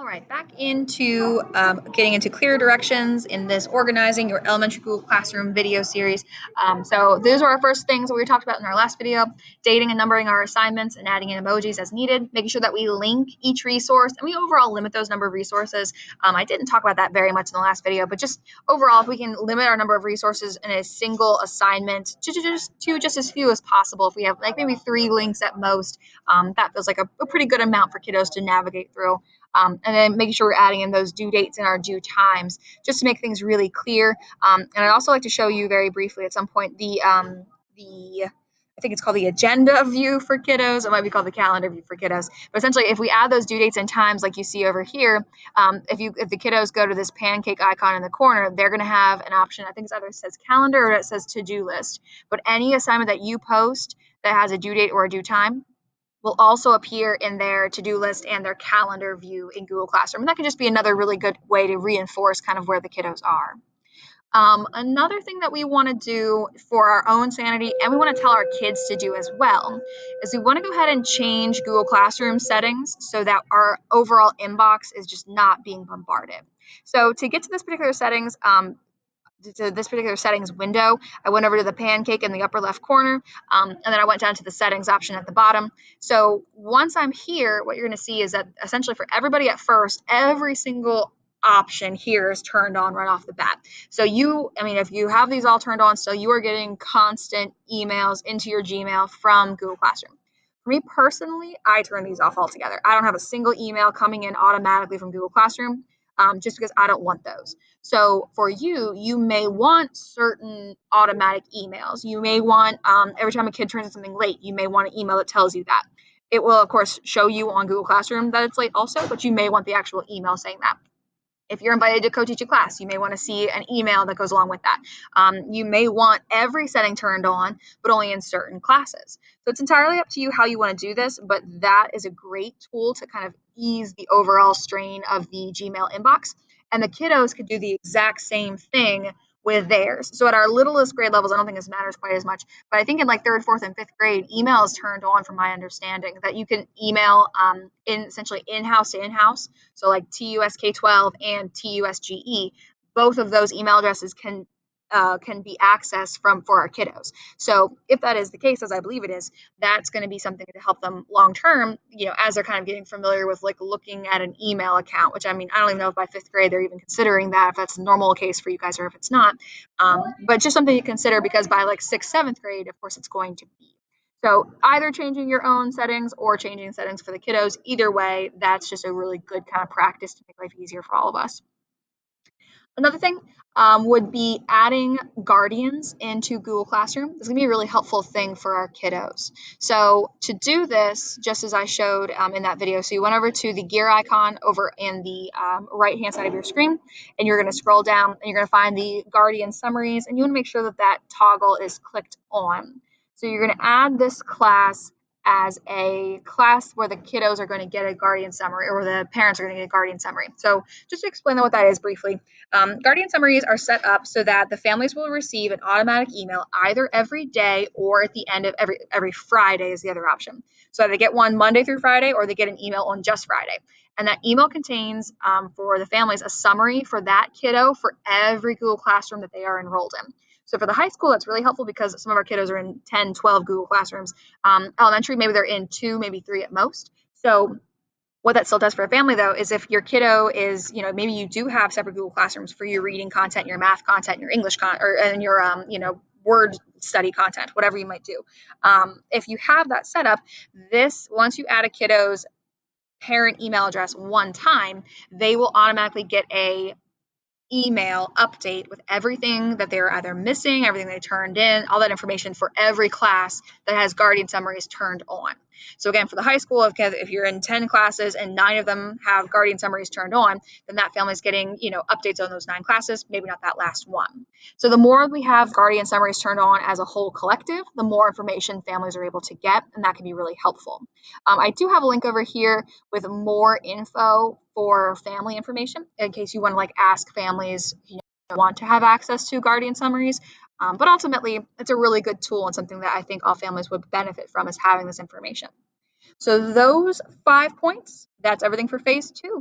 All right, back into getting into clear directions in this organizing your elementary school classroom video series. So those are our first things that we talked about in our last video, dating and numbering our assignments and adding in emojis as needed, making sure that we link each resource and we overall limit those number of resources. I didn't talk about that very much in the last video, but just overall, if we can limit our number of resources in a single assignment to just as few as possible, if we have like maybe 3 links at most, that feels like a pretty good amount for kiddos to navigate through. And then making sure we're adding in those due dates and our due times just to make things really clear. And I'd also like to show you very briefly at some point the I think it's called the agenda view for kiddos. It might be called the calendar view for kiddos. But essentially, if we add those due dates and times like you see over here, if the kiddos go to this pancake icon in the corner, they're going to have an option. I think it either says calendar or it says to-do list. But any assignment that you post that has a due date or a due time will also appear in their to-do list and their calendar view in Google Classroom. And that can just be another really good way to reinforce kind of where the kiddos are. Another thing that we want to do for our own sanity, and we want to tell our kids to do as well, is we want to go ahead and change Google Classroom settings so that our overall inbox is just not being bombarded. So to get to this particular settings, to this particular settings window, I went over to the pancake in the upper left corner, and then I went down to the settings option at the bottom. So once I'm here, what you're going to see is that essentially for everybody at first, every single option here is turned on right off the bat. So if you have these all turned on, so you are getting constant emails into your Gmail from Google Classroom. For me personally, I turn these off altogether. I don't have a single email coming in automatically from Google Classroom, just because I don't want those. So for you, you may want certain automatic emails. You may want, every time a kid turns in something late, you may want an email that tells you that. It will, of course, show you on Google Classroom that it's late also, but you may want the actual email saying that. If you're invited to co-teach a class, you may want to see an email that goes along with that. You may want every setting turned on, but only in certain classes. So it's entirely up to you how you want to do this, but that is a great tool to kind of ease the overall strain of the Gmail inbox. And the kiddos could do the exact same thing with theirs. So at our littlest grade levels, I don't think this matters quite as much, but I think in like 3rd, 4th, and 5th grade, email is turned on from my understanding that you can email essentially in-house to in-house. So like TUSK12 and TUSGE, both of those email addresses can be accessed for our kiddos. So if that is the case, as I believe it is, that's going to be something to help them long term, as they're kind of getting familiar with like looking at an email account, which I mean, I don't even know if by 5th grade they're even considering that, if that's a normal case for you guys or if it's not. But just something to consider, because by like 6th, 7th grade, of course, it's going to be. So either changing your own settings or changing settings for the kiddos, either way, that's just a really good kind of practice to make life easier for all of us. Another thing would be adding guardians into Google Classroom. This is going to be a really helpful thing for our kiddos. So to do this, just as I showed in that video, so you went over to the gear icon over in the right-hand side of your screen, and you're going to scroll down, and you're going to find the Guardian Summaries, and you want to make sure that that toggle is clicked on. So you're going to add this class as a class where the kiddos are going to get a Guardian Summary, or the parents are going to get a Guardian Summary. So just to explain what that is briefly, Guardian Summaries are set up so that the families will receive an automatic email either every day or at the end of every Friday is the other option. So they get one Monday through Friday, or they get an email on just Friday. And that email contains, for the families, a summary for that kiddo for every Google Classroom that they are enrolled in. So for the high school, that's really helpful because some of our kiddos are in 10, 12 Google Classrooms. Elementary, maybe they're in 2, maybe 3 at most. So what that still does for a family, though, is if your kiddo is, maybe you do have separate Google Classrooms for your reading content, your math content, your English and your, word study content, whatever you might do. If you have that set up, once you add a kiddo's parent email address one time, they will automatically get a email update with everything that they're either missing, everything they turned in, all that information for every class that has Guardian Summaries turned on. So again, for the high school, if you're in 10 classes and 9 of them have Guardian Summaries turned on, then that family's getting, updates on those 9 classes, maybe not that last one. So the more we have Guardian Summaries turned on as a whole collective, the more information families are able to get, and that can be really helpful. I do have a link over here with more info for family information in case you want to ask families want to have access to Guardian Summaries. But ultimately, it's a really good tool and something that I think all families would benefit from, is having this information. So those 5 points, that's everything for phase 2.